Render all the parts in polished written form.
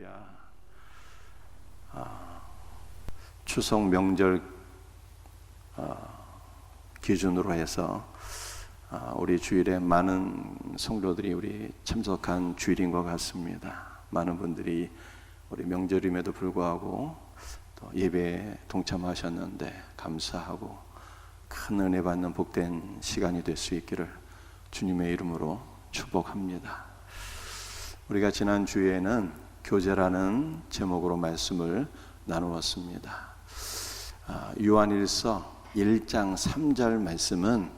할렐루야. 추석 명절 기준으로 해서 우리 주일에 많은 성도들이 우리 참석한 주일인 것 같습니다. 많은 분들이 우리 명절임에도 불구하고 또 예배에 동참하셨는데 감사하고 큰 은혜 받는 복된 시간이 될 수 있기를 주님의 이름으로 축복합니다. 우리가 지난 주에는 교제라는 제목으로 말씀을 나누었습니다. 요한일서 1장 3절 말씀은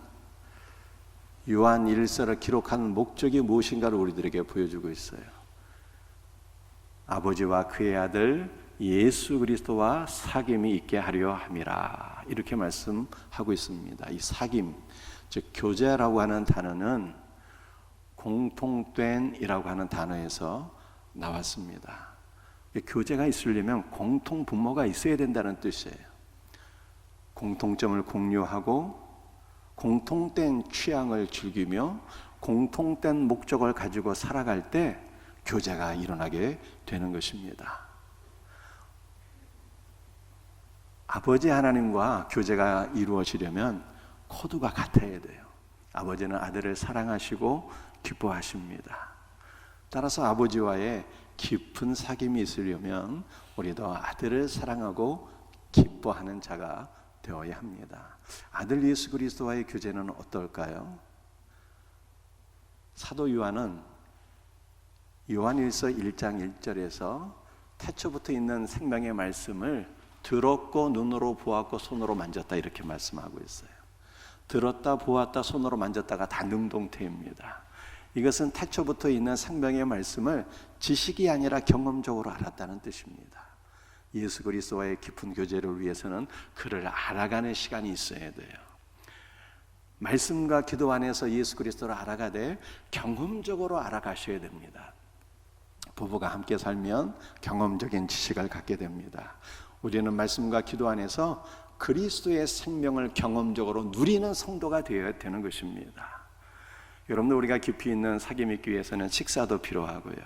요한일서를 기록하는 목적이 무엇인가를 우리들에게 보여주고 있어요. 아버지와 그의 아들 예수 그리스도와 사귐이 있게 하려 함이라, 이렇게 말씀하고 있습니다. 이 사귐, 즉 교제라고 하는 단어는 공통된이라고 하는 단어에서 나왔습니다. 교제가 있으려면 공통 분모가 있어야 된다는 뜻이에요. 공통점을 공유하고 공통된 취향을 즐기며 공통된 목적을 가지고 살아갈 때 교제가 일어나게 되는 것입니다. 아버지 하나님과 교제가 이루어지려면 코드가 같아야 돼요. 아버지는 아들을 사랑하시고 기뻐하십니다. 따라서 아버지와의 깊은 사귐이 있으려면 우리도 아들을 사랑하고 기뻐하는 자가 되어야 합니다. 아들 예수 그리스도와의 교제는 어떨까요? 사도 요한은 요한일서 1장 1절에서 태초부터 있는 생명의 말씀을 들었고 눈으로 보았고 손으로 만졌다, 이렇게 말씀하고 있어요. 들었다 보았다 손으로 만졌다가 다 능동태입니다. 이것은 태초부터 있는 생명의 말씀을 지식이 아니라 경험적으로 알았다는 뜻입니다. 예수 그리스도와의 깊은 교제를 위해서는 그를 알아가는 시간이 있어야 돼요. 말씀과 기도 안에서 예수 그리스도를 알아가되 경험적으로 알아가셔야 됩니다. 부부가 함께 살면 경험적인 지식을 갖게 됩니다. 우리는 말씀과 기도 안에서 그리스도의 생명을 경험적으로 누리는 성도가 되어야 되는 것입니다. 여러분들, 우리가 깊이 있는 사귐 있기 위해서는 식사도 필요하고요.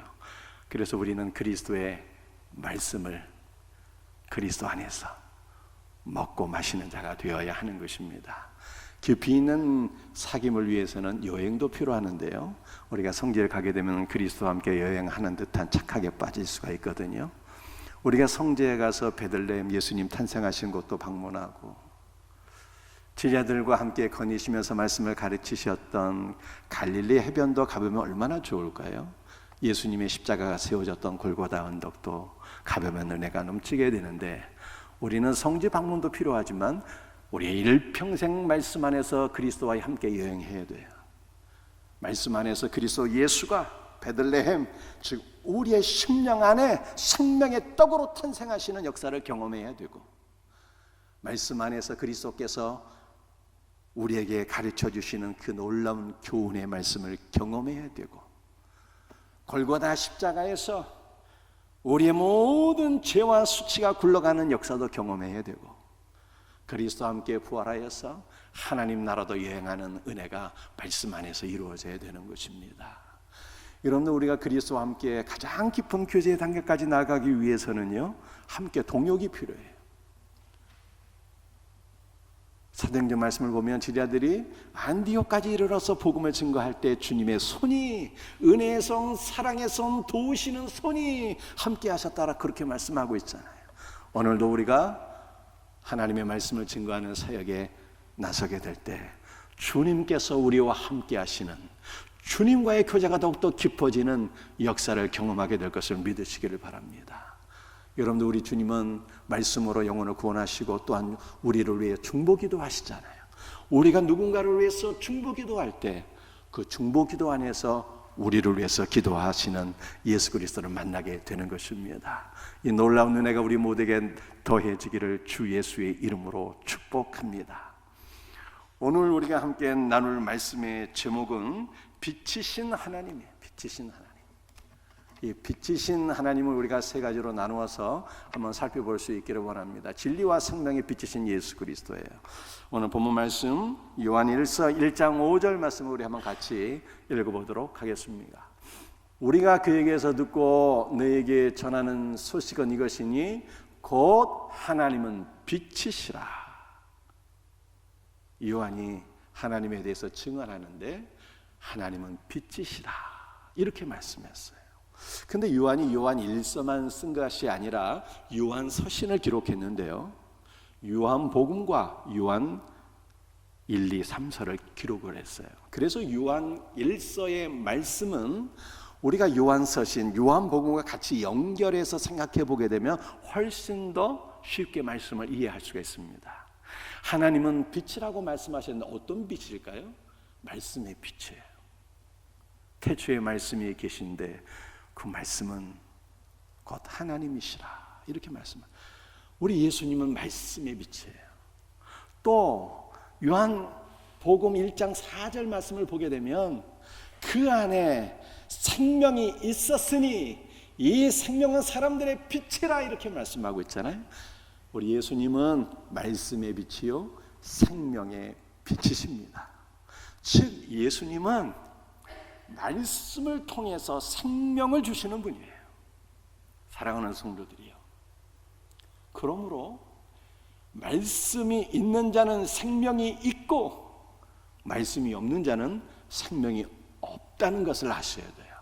그래서 우리는 그리스도의 말씀을 그리스도 안에서 먹고 마시는 자가 되어야 하는 것입니다. 깊이 있는 사귐을 위해서는 여행도 필요하는데요, 우리가 성지에 가게 되면 그리스도와 함께 여행하는 듯한 착각에 빠질 수가 있거든요. 우리가 성지에 가서 베들레헴 예수님 탄생하신 곳도 방문하고 제자들과 함께 거니시면서 말씀을 가르치셨던 갈릴리 해변도 가보면 얼마나 좋을까요? 예수님의 십자가가 세워졌던 골고다 언덕도 가보면 은혜가 넘치게 되는데, 우리는 성지 방문도 필요하지만 우리의 일평생 말씀 안에서 그리스도와 함께 여행해야 돼요. 말씀 안에서 그리스도 예수가 베들레헴, 즉 우리의 심령 안에 생명의 떡으로 탄생하시는 역사를 경험해야 되고, 말씀 안에서 그리스도께서 우리에게 가르쳐 주시는 그 놀라운 교훈의 말씀을 경험해야 되고, 골고다 십자가에서 우리의 모든 죄와 수치가 굴러가는 역사도 경험해야 되고, 그리스도와 함께 부활하여서 하나님 나라도 여행하는 은혜가 말씀 안에서 이루어져야 되는 것입니다. 여러분들, 우리가 그리스도와 함께 가장 깊은 교제의 단계까지 나아가기 위해서는요, 함께 동역이 필요해요. 사도행전 말씀을 보면 제자들이 안디옥까지 이르러서 복음을 증거할 때 주님의 손이, 은혜의 손, 사랑의 손, 도우시는 손이 함께 하셨다라, 그렇게 말씀하고 있잖아요. 오늘도 우리가 하나님의 말씀을 증거하는 사역에 나서게 될 때 주님께서 우리와 함께 하시는, 주님과의 교제가 더욱더 깊어지는 역사를 경험하게 될 것을 믿으시기를 바랍니다. 여러분들, 우리 주님은 말씀으로 영혼을 구원하시고 또한 우리를 위해 중보기도 하시잖아요. 우리가 누군가를 위해서 중보기도할 때 그 중보기도 안에서 우리를 위해서 기도하시는 예수 그리스도를 만나게 되는 것입니다. 이 놀라운 은혜가 우리 모두에게 더해지기를 주 예수의 이름으로 축복합니다. 오늘 우리가 함께 나눌 말씀의 제목은 빛이신 하나님이에요. 빛이신 하나님. 이 빛이신 하나님을 우리가 세 가지로 나누어서 한번 살펴볼 수 있기를 원합니다. 진리와 생명의 빛이신 예수 그리스도예요. 오늘 본문 말씀 요한일서 1장 5절 말씀을 우리 한번 같이 읽어보도록 하겠습니다. 우리가 그에게서 듣고 너에게 전하는 소식은 이것이니 곧 하나님은 빛이시라. 요한이 하나님에 대해서 증언하는데 하나님은 빛이시라 이렇게 말씀했어요. 근데 요한이 요한 1서만 쓴 것이 아니라 요한 서신을 기록했는데요, 요한 복음과 요한 1, 2, 3서를 기록을 했어요. 그래서 요한 1서의 말씀은 우리가 요한 서신, 요한 복음과 같이 연결해서 생각해 보게 되면 훨씬 더 쉽게 말씀을 이해할 수가 있습니다. 하나님은 빛이라고 말씀하셨는데 어떤 빛일까요? 말씀의 빛이에요. 태초에 말씀이 계신데 그 말씀은 곧 하나님이시라 이렇게 말씀합니다. 우리 예수님은 말씀의 빛이에요. 또 요한복음 1장 4절 말씀을 보게 되면 그 안에 생명이 있었으니 이 생명은 사람들의 빛이라 이렇게 말씀하고 있잖아요. 우리 예수님은 말씀의 빛이요 생명의 빛이십니다. 즉 예수님은 말씀을 통해서 생명을 주시는 분이에요. 사랑하는 성도들이요, 그러므로 말씀이 있는 자는 생명이 있고 말씀이 없는 자는 생명이 없다는 것을 아셔야 돼요.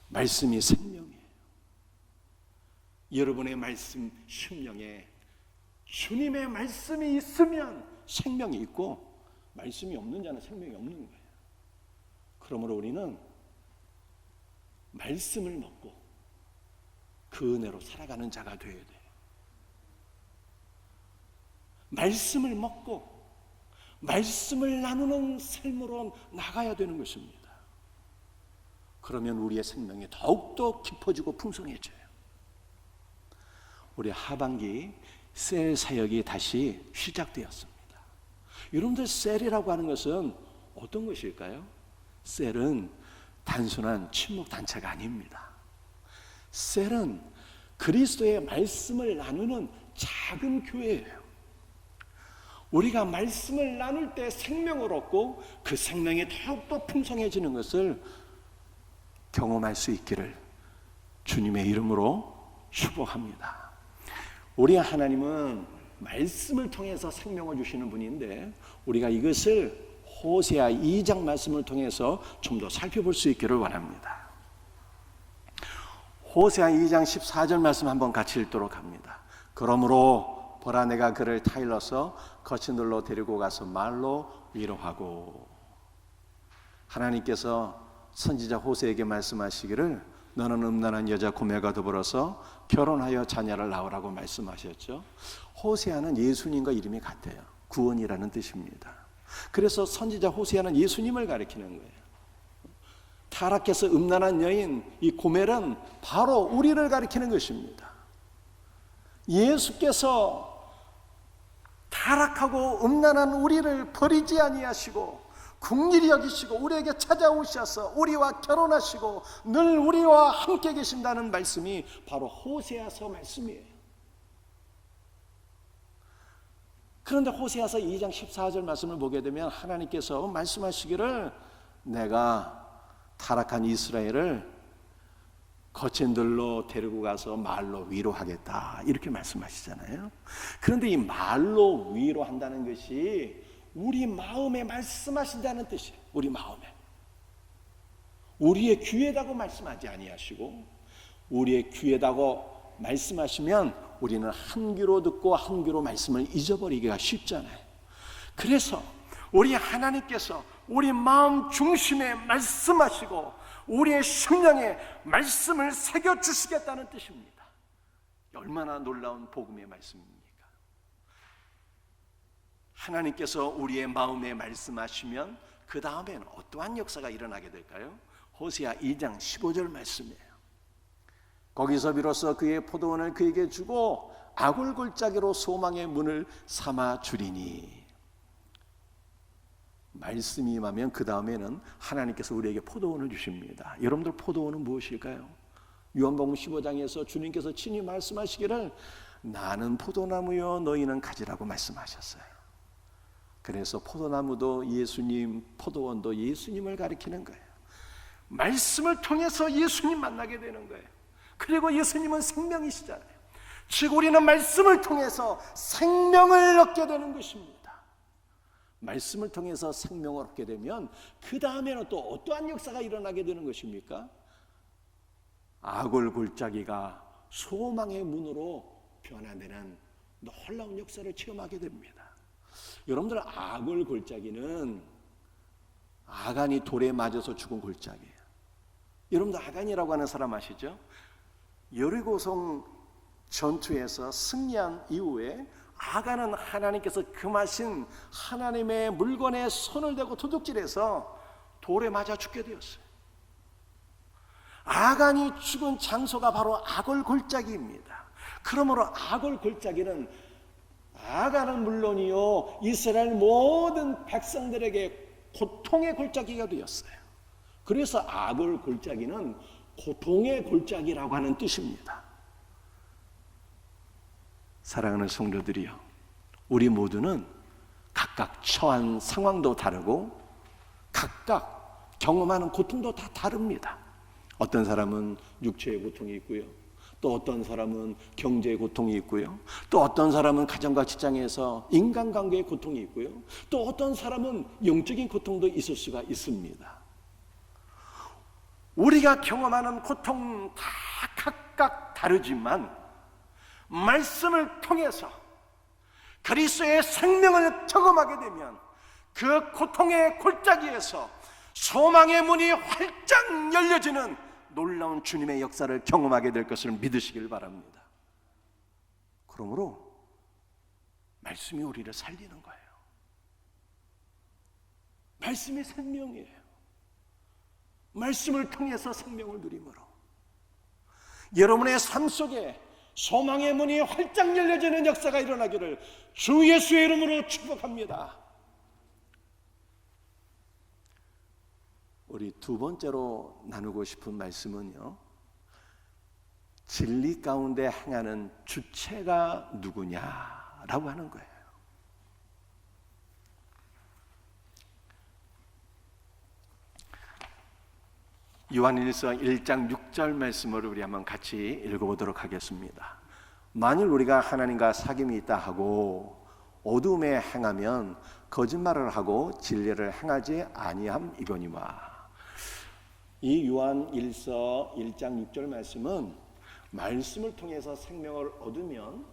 말씀이 생명이에요. 여러분의 말씀 심령에 주님의 말씀이 있으면 생명이 있고 말씀이 없는 자는 생명이 없는 거예요. 그러므로 우리는 말씀을 먹고 그 은혜로 살아가는 자가 되어야 돼요. 말씀을 먹고 말씀을 나누는 삶으로 나가야 되는 것입니다. 그러면 우리의 생명이 더욱더 깊어지고 풍성해져요. 우리 하반기 셀 사역이 다시 시작되었습니다. 여러분들 셀이라고 하는 것은 어떤 것일까요? 셀은 단순한 친목 단체가 아닙니다. 셀은 그리스도의 말씀을 나누는 작은 교회예요. 우리가 말씀을 나눌 때 생명을 얻고 그 생명이 더욱더 풍성해지는 것을 경험할 수 있기를 주님의 이름으로 축복합니다. 우리 하나님은 말씀을 통해서 생명을 주시는 분인데 우리가 이것을 호세아 2장 말씀을 통해서 좀 더 살펴볼 수 있기를 원합니다. 호세아 2장 14절 말씀 한번 같이 읽도록 합니다. 그러므로 보라 내가 그를 타일러서 거친 들로 데리고 가서 말로 위로하고. 하나님께서 선지자 호세에게 말씀하시기를 너는 음란한 여자 고멜과 더불어서 결혼하여 자녀를 낳으라고 말씀하셨죠. 호세아는 예수님과 이름이 같아요. 구원이라는 뜻입니다. 그래서 선지자 호세아는 예수님을 가리키는 거예요. 타락해서 음란한 여인 이 고멜은 바로 우리를 가리키는 것입니다. 예수께서 타락하고 음란한 우리를 버리지 아니하시고 긍휼히 여기시고 우리에게 찾아오셔서 우리와 결혼하시고 늘 우리와 함께 계신다는 말씀이 바로 호세아서 말씀이에요. 그런데 호세아서 2장 14절 말씀을 보게 되면 하나님께서 말씀하시기를 내가 타락한 이스라엘을 거친 들로 데리고 가서 말로 위로하겠다 이렇게 말씀하시잖아요. 그런데 이 말로 위로한다는 것이 우리 마음에 말씀하신다는 뜻이에요. 우리 마음에. 우리의 귀에다고 말씀하지 아니하시고 우리의 귀에다고 말씀하시면 우리는 한 귀로 듣고 한 귀로 말씀을 잊어버리기가 쉽잖아요. 그래서 우리 하나님께서 우리 마음 중심에 말씀하시고 우리의 심령에 말씀을 새겨주시겠다는 뜻입니다. 얼마나 놀라운 복음의 말씀입니까? 하나님께서 우리의 마음에 말씀하시면 그 다음에는 어떠한 역사가 일어나게 될까요? 호세아 2장 15절 말씀이에요. 거기서 비로소 그의 포도원을 그에게 주고 아굴골짜기로 소망의 문을 삼아 주리니. 말씀이 임하면 그 다음에는 하나님께서 우리에게 포도원을 주십니다. 여러분들 포도원은 무엇일까요? 요한복음 15장에서 주님께서 친히 말씀하시기를 나는 포도나무요 너희는 가지라고 말씀하셨어요. 그래서 포도나무도 예수님, 포도원도 예수님을 가리키는 거예요. 말씀을 통해서 예수님 만나게 되는 거예요. 그리고 예수님은 생명이시잖아요. 즉 우리는 말씀을 통해서 생명을 얻게 되는 것입니다. 말씀을 통해서 생명을 얻게 되면 그 다음에는 또 어떠한 역사가 일어나게 되는 것입니까? 악을 골짜기가 소망의 문으로 변화되는 놀라운 역사를 체험하게 됩니다. 여러분들, 악을 골짜기는 아간이 돌에 맞아서 죽은 골짜기예요. 여러분들, 아간이라고 하는 사람 아시죠? 여리고성 전투에서 승리한 이후에 아간은 하나님께서 금하신 하나님의 물건에 손을 대고 도둑질해서 돌에 맞아 죽게 되었어요. 아간이 죽은 장소가 바로 악을 골짜기입니다. 그러므로 악을 골짜기는 아간은 물론이요, 이스라엘 모든 백성들에게 고통의 골짜기가 되었어요. 그래서 악을 골짜기는 고통의 골짜기라고 하는 뜻입니다. 사랑하는 성도들이요, 우리 모두는 각각 처한 상황도 다르고 각각 경험하는 고통도 다 다릅니다. 어떤 사람은 육체의 고통이 있고요, 또 어떤 사람은 경제의 고통이 있고요, 또 어떤 사람은 가정과 직장에서 인간관계의 고통이 있고요, 또 어떤 사람은 영적인 고통도 있을 수가 있습니다. 우리가 경험하는 고통 다 각각 다르지만 말씀을 통해서 그리스도의 생명을 경험하게 되면 그 고통의 골짜기에서 소망의 문이 활짝 열려지는 놀라운 주님의 역사를 경험하게 될 것을 믿으시길 바랍니다. 그러므로 말씀이 우리를 살리는 거예요. 말씀이 생명이에요. 말씀을 통해서 생명을 누림으로 여러분의 삶 속에 소망의 문이 활짝 열려지는 역사가 일어나기를 주 예수의 이름으로 축복합니다. 우리 두 번째로 나누고 싶은 말씀은요, 진리 가운데 행하는 주체가 누구냐라고 하는 거예요. 요한일서 1장 6절 말씀을 우리 한번 같이 읽어보도록 하겠습니다. 만일 우리가 하나님과 사귐이 있다 하고 어둠에 행하면 거짓말을 하고 진리를 행하지 아니함이거니와. 이 요한일서 1장 6절 말씀은 말씀을 통해서 생명을 얻으면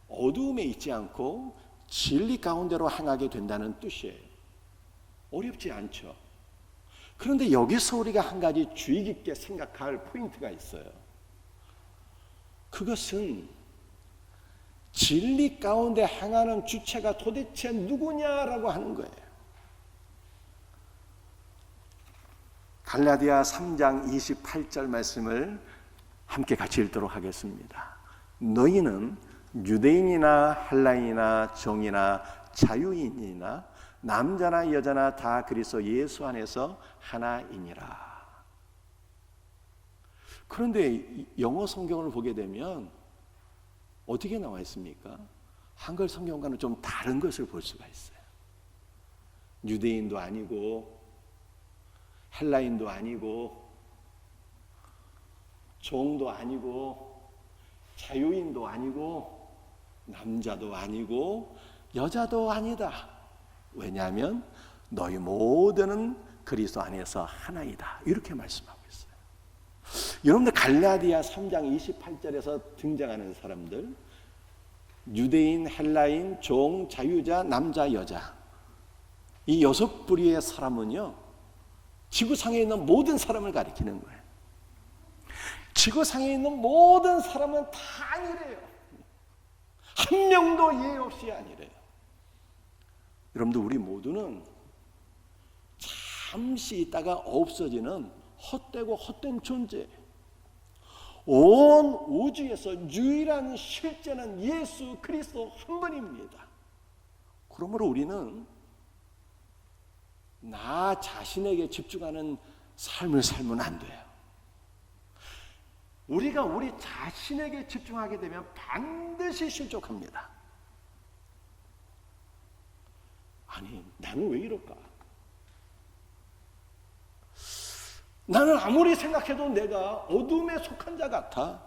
어두움에 있지 않고 진리 가운데로 행하게 된다는 뜻이에요. 어렵지 않죠? 그런데 여기서 우리가 한 가지 주의 깊게 생각할 포인트가 있어요. 그것은 진리 가운데 행하는 주체가 도대체 누구냐라고 하는 거예요. 갈라디아 3장 28절 말씀을 함께 같이 읽도록 하겠습니다. 너희는 유대인이나 헬라인이나 종이나 자유인이나 남자나 여자나 다 그리스도 예수 안에서 하나이니라. 그런데 영어 성경을 보게 되면 어떻게 나와 있습니까? 한글 성경과는 좀 다른 것을 볼 수가 있어요. 유대인도 아니고 헬라인도 아니고 종도 아니고 자유인도 아니고 남자도 아니고 여자도 아니다. 왜냐하면 너희 모두는 그리스도 안에서 하나이다. 이렇게 말씀하고 있어요. 여러분들, 갈라디아 3장 28절에서 등장하는 사람들, 유대인, 헬라인, 종, 자유자, 남자, 여자, 이 6부류의 사람은요, 지구상에 있는 모든 사람을 가리키는 거예요. 지구상에 있는 모든 사람은 다 아니래요. 한 명도 예외 없이 아니래요. 여러분들, 우리 모두는 잠시 있다가 없어지는 헛되고 헛된 존재. 온 우주에서 유일한 실제는 예수 그리스도 한 분입니다. 그러므로 우리는 나 자신에게 집중하는 삶을 살면 안 돼요. 우리가 우리 자신에게 집중하게 되면 반드시 실족합니다. 아니, 나는 왜 이럴까? 나는 아무리 생각해도 내가 어둠에 속한 자 같아.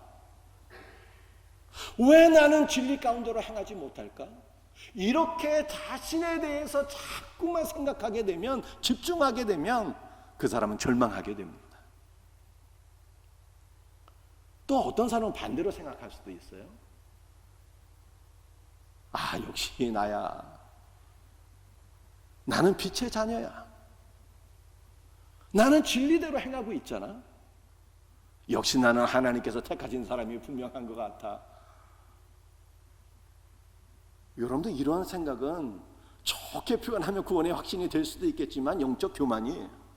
왜 나는 진리 가운데로 행하지 못할까? 이렇게 자신에 대해서 자꾸만 생각하게 되면, 집중하게 되면 그 사람은 절망하게 됩니다. 또 어떤 사람은 반대로 생각할 수도 있어요. 아, 역시 나야. 나는 빛의 자녀야. 나는 진리대로 행하고 있잖아. 역시 나는 하나님께서 택하신 사람이 분명한 것 같아. 여러분들, 이러한 생각은 좋게 표현하면 구원의 확신이 될 수도 있겠지만 영적 교만이에요.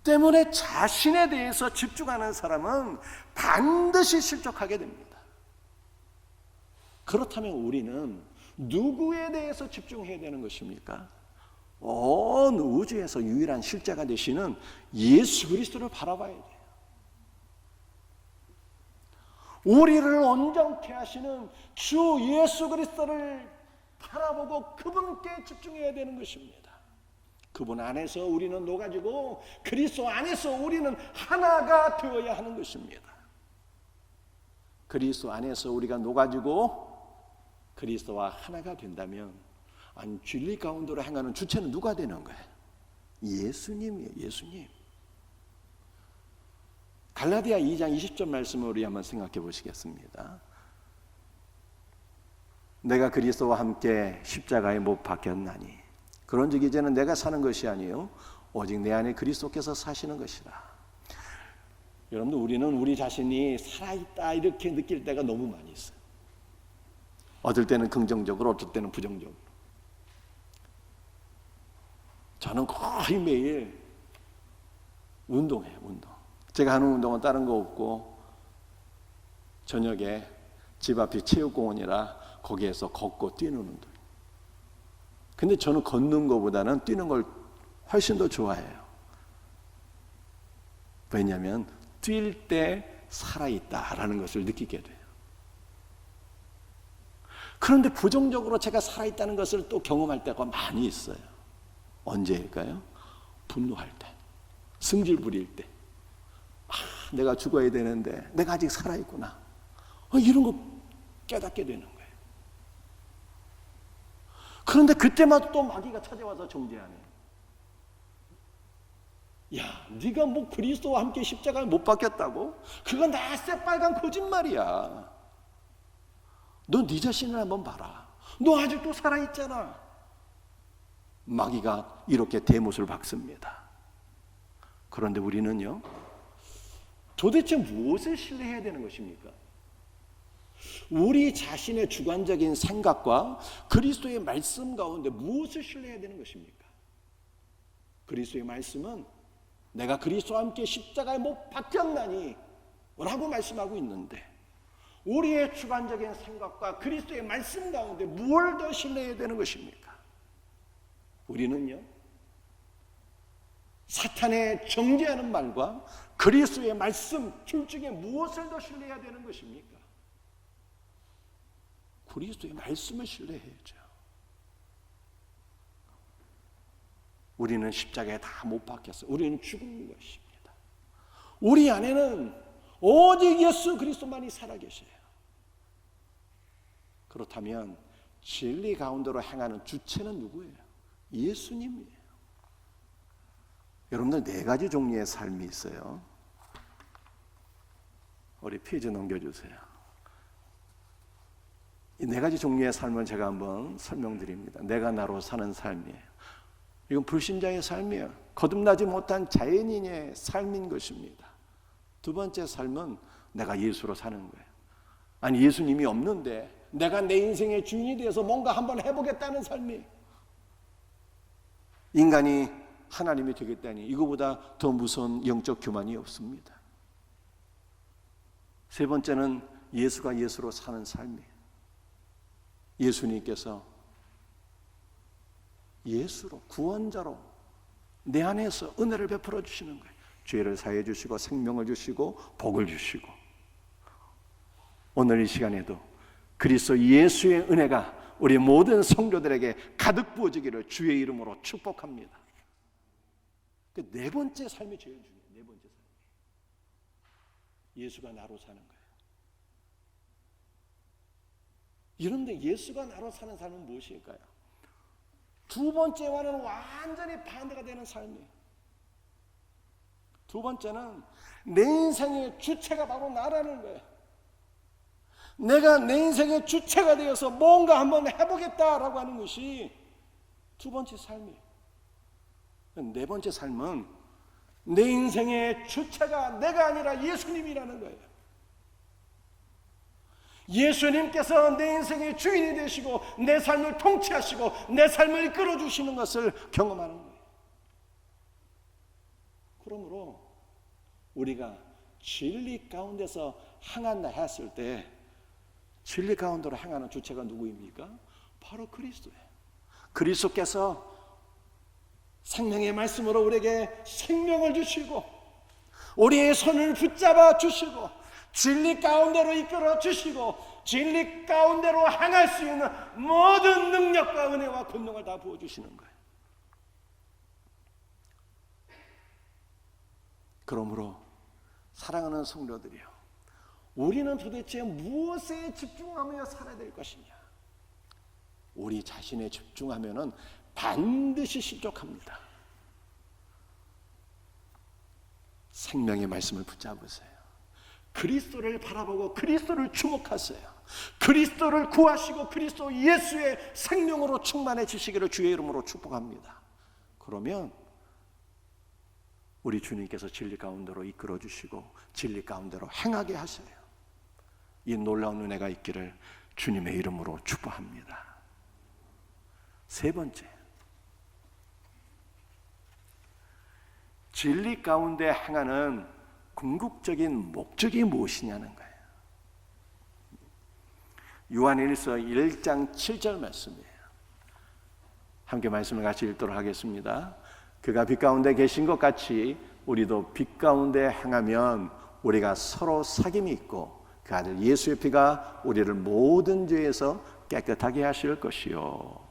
때문에 자신에 대해서 집중하는 사람은 반드시 실족하게 됩니다. 그렇다면 우리는 누구에 대해서 집중해야 되는 것입니까? 온 우주에서 유일한 실제가 되시는 예수 그리스도를 바라봐야 돼요. 우리를 온전케 하시는 주 예수 그리스도를 바라보고 그분께 집중해야 되는 것입니다. 그분 안에서 우리는 녹아지고 그리스도 안에서 우리는 하나가 되어야 하는 것입니다. 그리스도 안에서 우리가 녹아지고 그리스도와 하나가 된다면, 아니, 진리 가운데로 행하는 주체는 누가 되는 거예요? 예수님이에요. 예수님. 갈라디아 2장 20절 말씀을 우리 한번 생각해 보시겠습니다. 내가 그리스도와 함께 십자가에 못 박혔나니 그런즉 이제는 내가 사는 것이 아니요 오직 내 안에 그리스도께서 사시는 것이라. 여러분들, 우리는 우리 자신이 살아있다 이렇게 느낄 때가 너무 많이 있어요. 어떨 때는 긍정적으로, 어떨 때는 부정적으로. 저는 거의 매일 운동해요. 운동. 제가 하는 운동은 다른 거 없고, 저녁에 집 앞이 체육공원이라 거기에서 걷고 뛰는 운동. 근데 저는 걷는 것보다는 뛰는 걸 훨씬 더 좋아해요. 왜냐하면 뛸 때 살아있다라는 것을 느끼게 돼요. 그런데 부정적으로 제가 살아있다는 것을 또 경험할 때가 많이 있어요. 언제일까요? 분노할 때, 승질 부릴 때. 내가 죽어야 되는데 내가 아직 살아있구나. 이런 거 깨닫게 되는 거예요. 그런데 그때마다 또 마귀가 찾아와서 정죄하네. 야, 네가 뭐 그리스도와 함께 십자가에 못 박혔다고? 그건 다 새빨간 거짓말이야. 너 네 자신을 한번 봐라. 너 아직도 살아있잖아. 마귀가 이렇게 대못을 박습니다. 그런데 우리는요, 도대체 무엇을 신뢰해야 되는 것입니까? 우리 자신의 주관적인 생각과 그리스도의 말씀 가운데 무엇을 신뢰해야 되는 것입니까? 그리스도의 말씀은 내가 그리스도와 함께 십자가에 못 박혔나니 라고 말씀하고 있는데, 우리의 주관적인 생각과 그리스도의 말씀 가운데 무엇을 더 신뢰해야 되는 것입니까? 우리는요, 사탄의 정죄하는 말과 그리스도의 말씀 둘 중에 무엇을 더 신뢰해야 되는 것입니까? 그리스도의 말씀을 신뢰해야죠. 우리는 십자가에 다 못 박혔어요. 우리는 죽은 것입니다. 우리 안에는 오직 예수 그리스도만이 살아계셔요. 그렇다면 진리 가운데로 행하는 주체는 누구예요? 예수님이에요. 여러분들, 네 가지 종류의 삶이 있어요. 우리 페이지 넘겨주세요. 이 네 가지 종류의 삶을 제가 한번 설명드립니다. 내가 나로 사는 삶이에요. 이건 불신자의 삶이에요. 거듭나지 못한 자연인의 삶인 것입니다. 두 번째 삶은 내가 예수로 사는 거예요. 아니, 예수님이 없는데 내가 내 인생의 주인이 되어서 뭔가 한번 해보겠다는 삶이에요. 인간이 하나님이 되겠다니 이거보다 더 무서운 영적 교만이 없습니다. 세 번째는 예수가 예수로 사는 삶이에요. 예수님께서 예수로, 구원자로 내 안에서 은혜를 베풀어 주시는 거예요. 죄를 사해 주시고 생명을 주시고 복을 주시고, 오늘 이 시간에도 그리스도 예수의 은혜가 우리 모든 성도들에게 가득 부어지기를 주의 이름으로 축복합니다. 그 네 번째 삶이 제일 중요해요. 네 번째 삶. 예수가 나로 사는 거예요. 이런데 예수가 나로 사는 삶은 무엇일까요? 두 번째와는 완전히 반대가 되는 삶이에요. 두 번째는 내 인생의 주체가 바로 나라는 거예요. 내가 내 인생의 주체가 되어서 뭔가 한번 해보겠다라고 하는 것이 두 번째 삶이에요. 네 번째 삶은 내 인생의 주체가 내가 아니라 예수님이라는 거예요. 예수님께서 내 인생의 주인이 되시고 내 삶을 통치하시고 내 삶을 이끌어주시는 것을 경험하는 거예요. 그러므로 우리가 진리 가운데서 향한다 했을 때 진리 가운데로 향하는 주체가 누구입니까? 바로 그리스도예요. 그리스도께서 생명의 말씀으로 우리에게 생명을 주시고 우리의 손을 붙잡아 주시고 진리 가운데로 이끌어 주시고 진리 가운데로 향할 수 있는 모든 능력과 은혜와 권능을 다 부어주시는 거예요. 그러므로 사랑하는 성도들이요, 우리는 도대체 무엇에 집중하며 살아야 될 것이냐? 우리 자신에 집중하면 반드시 실족합니다. 생명의 말씀을 붙잡으세요. 그리스도를 바라보고 그리스도를 주목하세요. 그리스도를 구하시고 그리스도 예수의 생명으로 충만해지시기를 주의 이름으로 축복합니다. 그러면 우리 주님께서 진리 가운데로 이끌어 주시고 진리 가운데로 행하게 하셔요. 이 놀라운 은혜가 있기를 주님의 이름으로 축복합니다. 세 번째, 진리 가운데 행하는 궁극적인 목적이 무엇이냐는 거예요. 요한일서 1장 7절 말씀이에요. 함께 말씀을 같이 읽도록 하겠습니다. 그가 빛 가운데 계신 것 같이 우리도 빛 가운데 행하면 우리가 서로 사귐이 있고 그 아들 예수의 피가 우리를 모든 죄에서 깨끗하게 하실 것이요.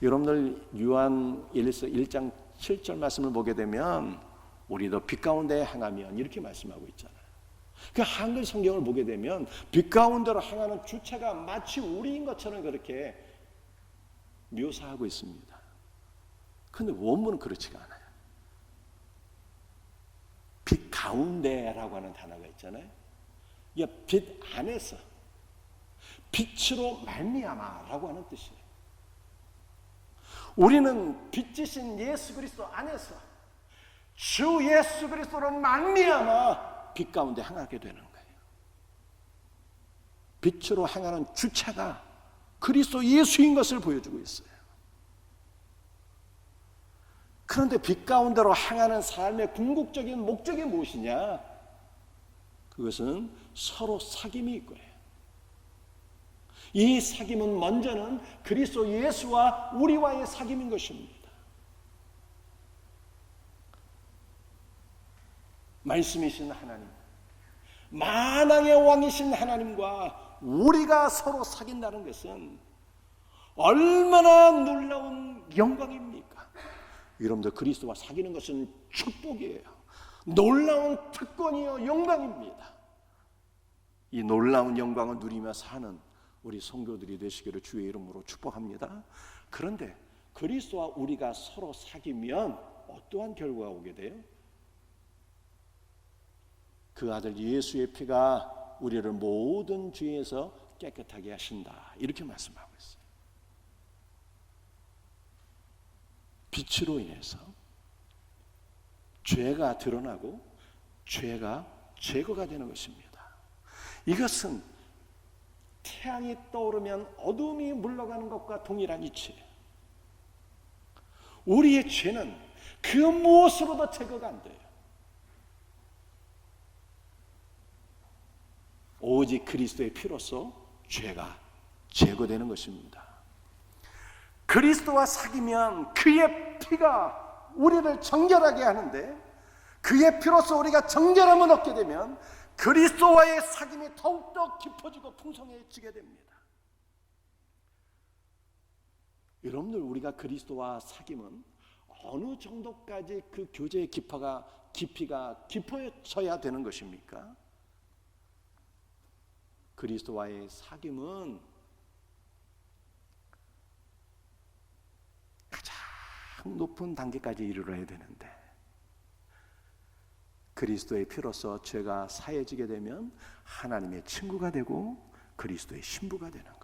여러분들 요한일서 1장 7절 말씀을 보게 되면 우리도 빛 가운데 행하면 이렇게 말씀하고 있잖아요. 그 한글 성경을 보게 되면 빛 가운데로 행하는 주체가 마치 우리인 것처럼 그렇게 묘사하고 있습니다. 그런데 원문은 그렇지가 않아요. 빛 가운데라고 하는 단어가 있잖아요. 이 빛 안에서 빛으로 말미암아라고 하는 뜻이에요. 우리는 빛이신 예수 그리스도 안에서 주 예수 그리스도로 말미암아 빛 가운데 행하게 되는 거예요. 빛으로 행하는 주체가 그리스도 예수인 것을 보여주고 있어요. 그런데 빛 가운데로 행하는 삶의 궁극적인 목적이 무엇이냐? 그것은 서로 사귐이 있고요. 이 사귐은 먼저는 그리스도 예수와 우리와의 사귐인 것입니다. 말씀이신 하나님, 만왕의 왕이신 하나님과 우리가 서로 사귄다는 것은 얼마나 놀라운 영광입니까? 여러분들 그리스도와 사귀는 것은 축복이에요. 놀라운 특권이요 영광입니다. 이 놀라운 영광을 누리며 사는 우리 성도들이 되시기를 주의 이름으로 축복합니다. 그런데 그리스도와 우리가 서로 사귀면 어떠한 결과가 오게 돼요? 그 아들 예수의 피가 우리를 모든 죄에서 깨끗하게 하신다. 이렇게 말씀하고 있어요. 빛으로 인해서 죄가 드러나고 죄가 제거가 되는 것입니다. 이것은 태양이 떠오르면 어둠이 물러가는 것과 동일한 이치예요. 우리의 죄는 그 무엇으로도 제거가 안 돼요. 오직 그리스도의 피로써 죄가 제거되는 것입니다. 그리스도와 사귀면 그의 피가 우리를 정결하게 하는데 그의 피로써 우리가 정결함을 얻게 되면 그리스도와의 사귐이 더욱더 깊어지고 풍성해지게 됩니다. 여러분들 우리가 그리스도와 사귐은 어느 정도까지 그 교제의 깊이가 깊어져야 되는 것입니까? 그리스도와의 사귐은 가장 높은 단계까지 이르러야 되는데, 그리스도의 피로서 죄가 사해지게 되면 하나님의 친구가 되고 그리스도의 신부가 되는 거예요.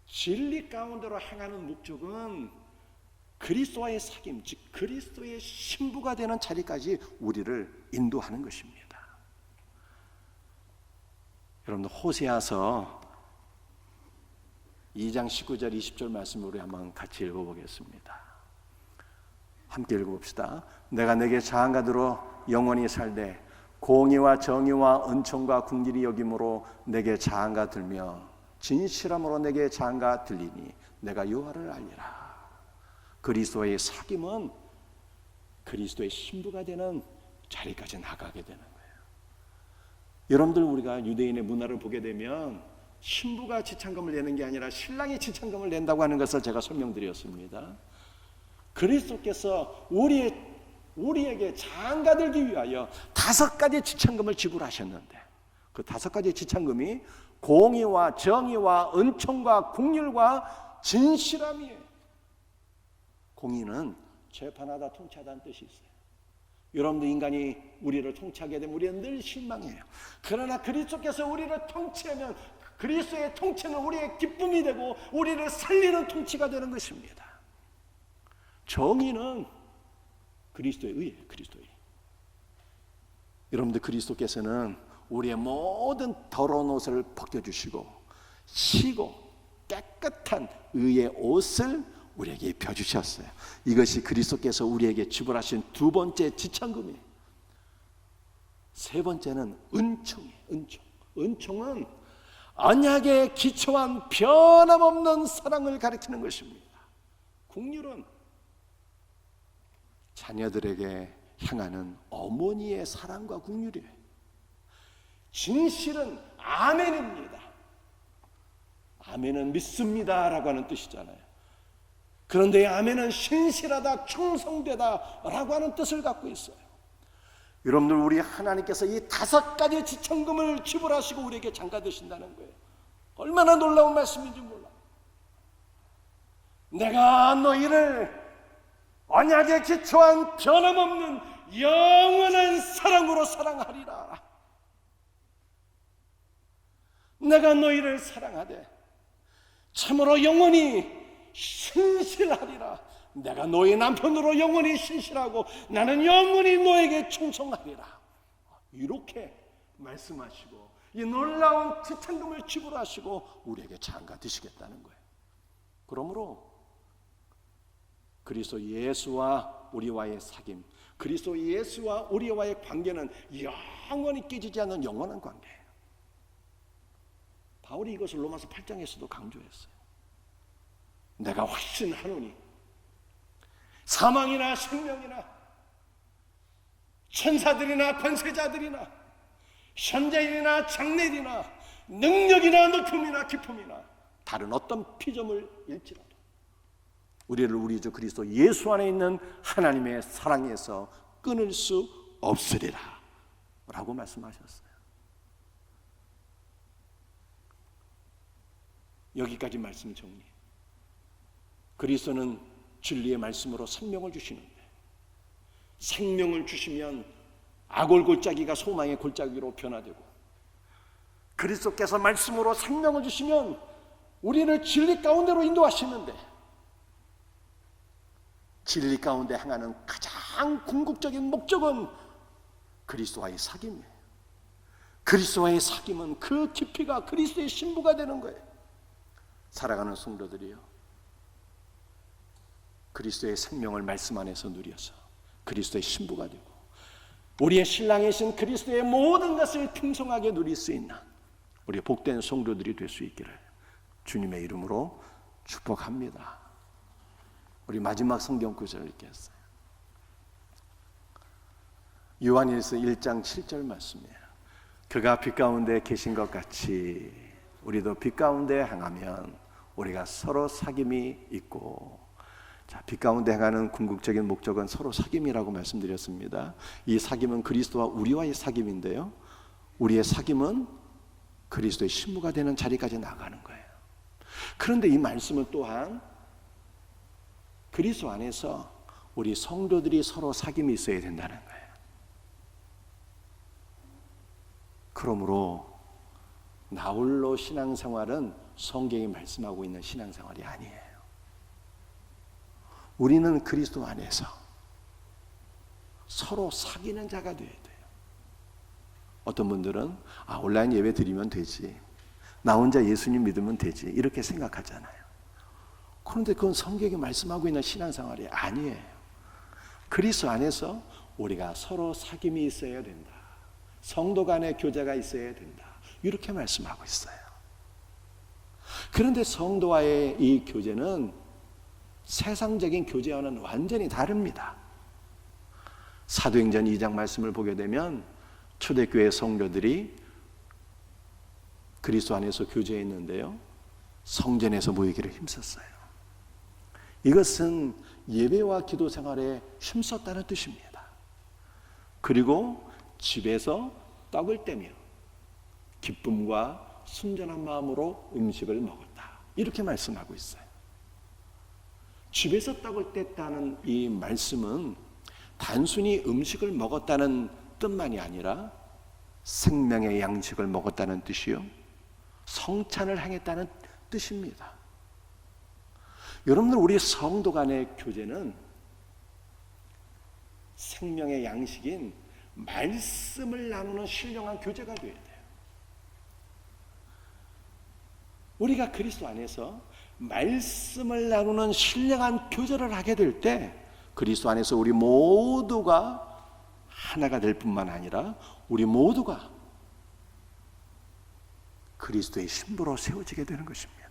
진리 가운데로 행하는 목적은 그리스도와의 사귐, 즉 그리스도의 신부가 되는 자리까지 우리를 인도하는 것입니다. 여러분들 호세아서 2장 19절 20절 말씀을 우리 한번 같이 읽어보겠습니다. 함께 읽어봅시다. 내가 내게 자한가들어 영원히 살되 공의와 정의와 은총과 긍휼이 여김으로 내게 자한가 들며 진실함으로 내게 자한가 들리니 내가 여호와를 알리라. 그리스도의 사귐은 그리스도의 신부가 되는 자리까지 나가게 되는 거예요. 여러분들, 우리가 유대인의 문화를 보게 되면 신부가 지창금을 내는 게 아니라 신랑이 지창금을 낸다고 하는 것을 제가 설명드렸습니다. 그리스도께서 우리에게 장가 들기 위하여 5가지 지창금을 지불하셨는데, 그 5가지 지창금이 공의와 정의와 은총과 긍휼과 진실함이에요. 공의는 재판하다 통치하다는 뜻이 있어요. 여러분들, 인간이 우리를 통치하게 되면 우리는 늘 실망해요. 그러나 그리스도께서 우리를 통치하면 그리스도의 통치는 우리의 기쁨이 되고 우리를 살리는 통치가 되는 것입니다. 정의는 그리스도의 의예요. 그리스도의. 여러분들, 그리스도께서는 우리의 모든 더러운 옷을 벗겨주시고 시고 깨끗한 의의 옷을 우리에게 입혀주셨어요. 이것이 그리스도께서 우리에게 지불하신 2번째 지창금이에요. 3번째는 은총이에요. 은총은 언약에 기초한 변함없는 사랑을 가리키는 것입니다. 긍휼은 자녀들에게 향하는 어머니의 사랑과 긍휼이에요. 진실은 아멘입니다. 아멘은 믿습니다 라고 하는 뜻이잖아요. 그런데 아멘은 신실하다, 충성되다 라고 하는 뜻을 갖고 있어요. 여러분들, 우리 하나님께서 이 5가지 지창금을 지불하시고 우리에게 장가 되신다는 거예요. 얼마나 놀라운 말씀인지 몰라. 내가 너희를 언약에 기초한 변함없는 영원한 사랑으로 사랑하리라. 내가 너희를 사랑하되 참으로 영원히 신실하리라. 내가 너희 남편으로 영원히 신실하고 나는 영원히 너에게 충성하리라. 이렇게 말씀하시고 이 놀라운 지창금을 지불하시고 우리에게 장가 되시겠다는 거예요. 그러므로 그리스도 예수와 우리와의 사귐, 그리스도 예수와 우리와의 관계는 영원히 깨지지 않는 영원한 관계예요. 바울이 이것을 로마서 8장에서도 강조했어요. 내가 훨씬 하노니 사망이나 생명이나 천사들이나 권세자들이나 현재일이나 장래일이나 능력이나 높음이나 기쁨이나 다른 어떤 피조물 일지라도 우리를 우리 주 그리스도 예수 안에 있는 하나님의 사랑에서 끊을 수 없으리라 라고 말씀하셨어요. 여기까지 말씀 정리. 그리스도는 진리의 말씀으로 생명을 주시는데, 생명을 주시면 악올 골짜기가 소망의 골짜기로 변화되고, 그리스도께서 말씀으로 생명을 주시면 우리를 진리 가운데로 인도하시는데, 진리 가운데 행하는 가장 궁극적인 목적은 그리스도와의 사귐이에요. 그리스도와의 사귐은 그 깊이가 그리스도의 신부가 되는 거예요. 살아가는 성도들이요, 그리스도의 생명을 말씀 안에서 누려서 그리스도의 신부가 되고 우리의 신랑이신 그리스도의 모든 것을 풍성하게 누릴 수 있는 우리 복된 성도들이 될 수 있기를 주님의 이름으로 축복합니다. 우리 마지막 성경 구절을 읽겠어요. 요한일서 1장 7절 말씀이에요. 그가 빛 가운데 계신 것 같이 우리도 빛 가운데 행하면 우리가 서로 사귐이 있고, 자, 빛 가운데 행하는 궁극적인 목적은 서로 사귐이라고 말씀드렸습니다. 이 사귐은 그리스도와 우리와의 사귐인데요, 우리의 사귐은 그리스도의 신부가 되는 자리까지 나가는 거예요. 그런데 이 말씀은 또한 그리스도 안에서 우리 성도들이 서로 사귐이 있어야 된다는 거예요. 그러므로 나홀로 신앙생활은 성경이 말씀하고 있는 신앙생활이 아니에요. 우리는 그리스도 안에서 서로 사귀는 자가 되어야 돼요. 어떤 분들은 온라인 예배 드리면 되지, 나 혼자 예수님 믿으면 되지, 이렇게 생각하잖아요. 그런데 그건 성경이 말씀하고 있는 신앙생활이 아니에요. 그리스도 안에서 우리가 서로 사귐이 있어야 된다, 성도 간의 교제가 있어야 된다, 이렇게 말씀하고 있어요. 그런데 성도와의 이 교제는 세상적인 교제와는 완전히 다릅니다. 사도행전 2장 말씀을 보게 되면 초대교회 성도들이 그리스도 안에서 교제했는데요, 성전에서 모이기를 힘썼어요. 이것은 예배와 기도 생활에 힘썼다는 뜻입니다. 그리고 집에서 떡을 떼며 기쁨과 순전한 마음으로 음식을 먹었다, 이렇게 말씀하고 있어요. 집에서 떡을 뗐다는 이 말씀은 단순히 음식을 먹었다는 뜻만이 아니라 생명의 양식을 먹었다는 뜻이요, 성찬을 행했다는 뜻입니다. 여러분들, 우리 성도 간의 교제는 생명의 양식인 말씀을 나누는 신령한 교제가 되어야 돼요. 우리가 그리스도 안에서 말씀을 나누는 신령한 교제를 하게 될 때 그리스도 안에서 우리 모두가 하나가 될 뿐만 아니라 우리 모두가 그리스도의 신부로 세워지게 되는 것입니다.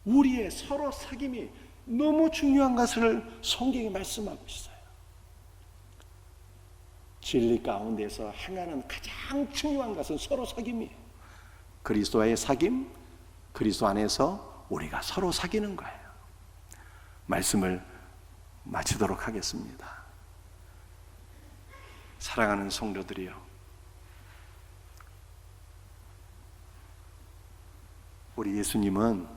우리의 서로 사귐이 너무 중요한 것을 성경이 말씀하고 있어요. 진리 가운데서 행하는 가장 중요한 것은 서로 사귐이에요. 그리스도와의 사귐, 그리스도 안에서 우리가 서로 사귀는 거예요. 말씀을 마치도록 하겠습니다. 사랑하는 성도들이요, 우리 예수님은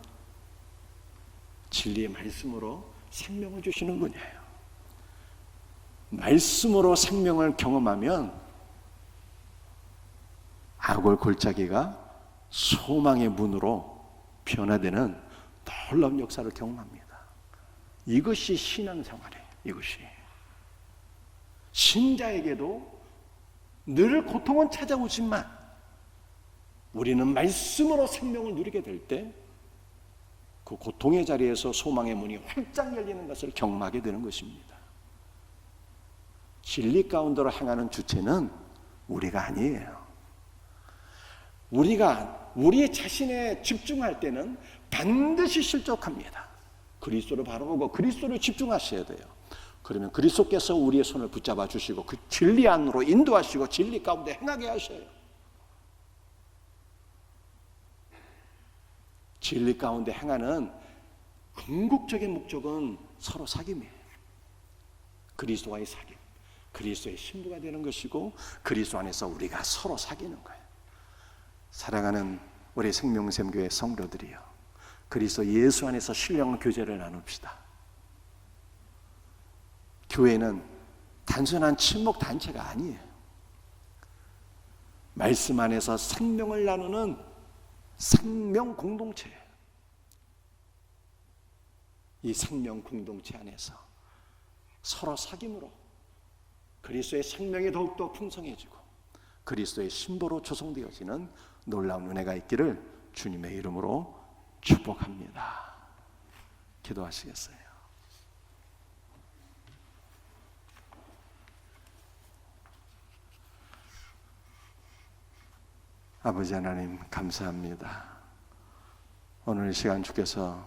진리의 말씀으로 생명을 주시는 분이에요. 말씀으로 생명을 경험하면 악을 골짜기가 소망의 문으로 변화되는 놀라운 역사를 경험합니다. 이것이 신앙생활이에요. 이것이 신자에게도 늘 고통은 찾아오지만 우리는 말씀으로 생명을 누리게 될 때 그 고통의 자리에서 소망의 문이 활짝 열리는 것을 경험하게 되는 것입니다. 진리 가운데로 행하는 주체는 우리가 아니에요. 우리가 우리 자신에 집중할 때는 반드시 실족합니다. 그리스도를 바라보고 그리스도를 집중하셔야 돼요. 그러면 그리스도께서 우리의 손을 붙잡아 주시고 그 진리 안으로 인도하시고 진리 가운데 행하게 하셔요. 진리 가운데 행하는 궁극적인 목적은 서로 사귐이에요. 그리스도와의 사귐, 그리스도의 신부가 되는 것이고 그리스도 안에서 우리가 서로 사귀는 거예요. 사랑하는 우리 생명샘교회 성도들이요, 그리스도 예수 안에서 신령한 교제를 나눕시다. 교회는 단순한 친목 단체가 아니에요. 말씀 안에서 생명을 나누는 생명 공동체예요. 이 생명 공동체 안에서 서로 사귐으로 그리스도의 생명이 더욱더 풍성해지고 그리스도의 신부로 조성되어지는 놀라운 은혜가 있기를 주님의 이름으로 축복합니다. 기도하시겠어요? 아버지 하나님, 감사합니다. 오늘 이 시간 주께서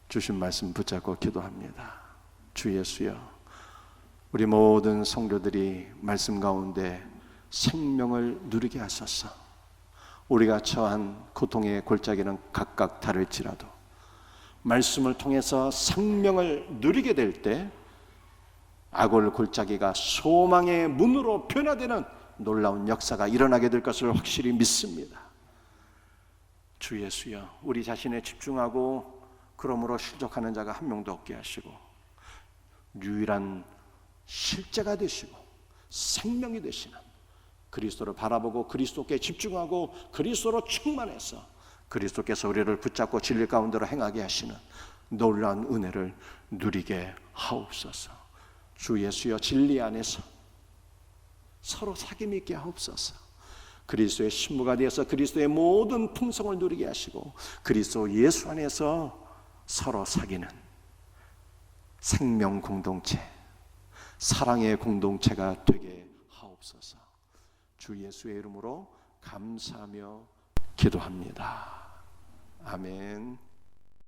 주신 말씀 붙잡고 기도합니다. 주 예수여, 우리 모든 성도들이 말씀 가운데 생명을 누리게 하소서. 우리가 처한 고통의 골짜기는 각각 다를지라도 말씀을 통해서 생명을 누리게 될 때 악올 골짜기가 소망의 문으로 변화되는 놀라운 역사가 일어나게 될 것을 확실히 믿습니다. 주 예수여, 우리 자신에 집중하고 그러므로 실족하는 자가 한 명도 없게 하시고 유일한 실제가 되시고 생명이 되시는 그리스도를 바라보고 그리스도께 집중하고 그리스도로 충만해서 그리스도께서 우리를 붙잡고 진리 가운데로 행하게 하시는 놀라운 은혜를 누리게 하옵소서. 주 예수여, 진리 안에서 서로 사귐 있게 하옵소서. 그리스도의 신부가 되어서 그리스도의 모든 풍성을 누리게 하시고 그리스도 예수 안에서 서로 사귀는 생명 공동체, 사랑의 공동체가 되게 하옵소서. 주 예수의 이름으로 감사하며 기도합니다. 아멘.